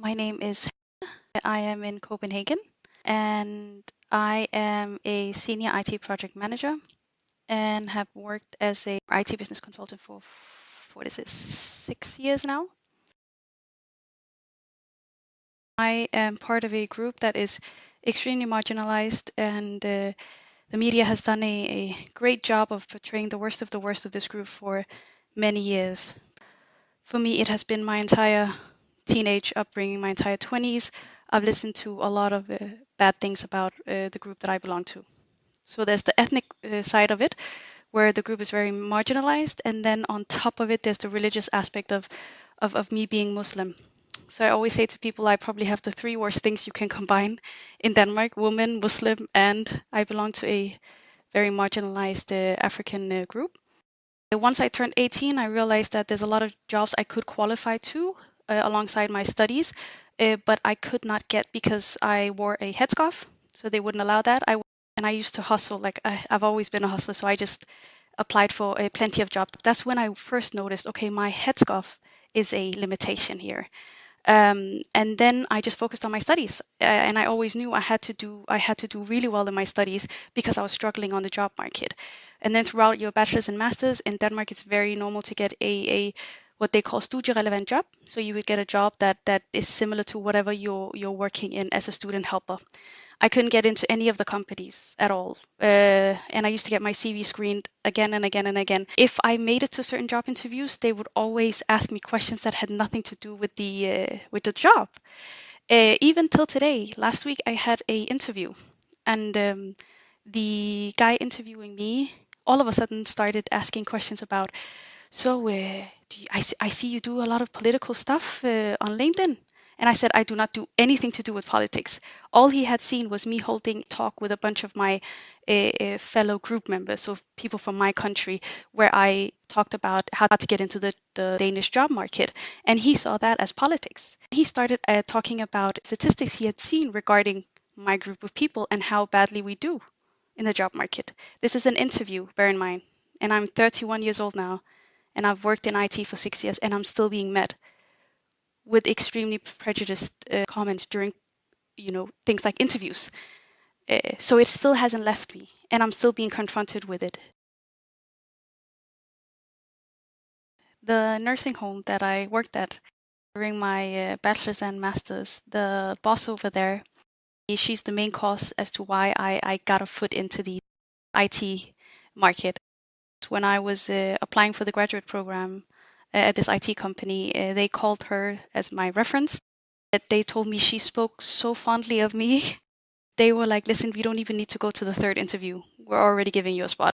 My name is I am in Copenhagen and I am a senior IT project manager and have worked as a IT business consultant for what is it, 6 years now. I am part of a group that is extremely marginalized and the media has done a great job of portraying the worst of this group for many years. For me, it has been my entire teenage upbringing, my entire 20s. I've listened to a lot of bad things about the group that I belong to. So there's the ethnic side of it, where the group is very marginalized, and then on top of it, there's the religious aspect of me being Muslim. So I always say to people, I probably have the three worst things you can combine in Denmark: woman, Muslim, and I belong to a very marginalized African group. Once I turned 18, I realized that there's a lot of jobs I could qualify to alongside my studies, but I could not get because I wore a headscarf, so they wouldn't allow that. And I used to hustle, like I've always been a hustler, so I just applied for plenty of jobs. That's when I first noticed, okay, my headscarf is a limitation here. And then I just focused on my studies, and I always knew I had to do really well in my studies because I was struggling on the job market. And then throughout your bachelor's and master's in Denmark, it's very normal to get a what they call studierelevant job. So you would get a job that is similar to whatever you're working in as a student helper. I couldn't get into any of the companies at all. And I used to get my CV screened again and again and again. If I made it to certain job interviews, they would always ask me questions that had nothing to do with the job. Even till today, last week I had a interview, and the guy interviewing me all of a sudden started asking questions about, so I see you do a lot of political stuff on LinkedIn. And I said, I do not do anything to do with politics. All he had seen was me holding talk with a bunch of my fellow group members, so people from my country, where I talked about how to get into the Danish job market. And he saw that as politics. He started talking about statistics he had seen regarding my group of people and how badly we do in the job market. This is an interview, bear in mind. And I'm 31 years old now, and I've worked in IT for 6 years, and I'm still being met with extremely prejudiced comments during, things like interviews. So it still hasn't left me, and I'm still being confronted with it. The nursing home that I worked at during my bachelor's and master's, the boss over there, she's the main cause as to why I got a foot into the IT market. When I was applying for the graduate program at this IT company, they called her as my reference. That they told me she spoke so fondly of me. They were like, listen, we don't even need to go to the third interview. We're already giving you a spot.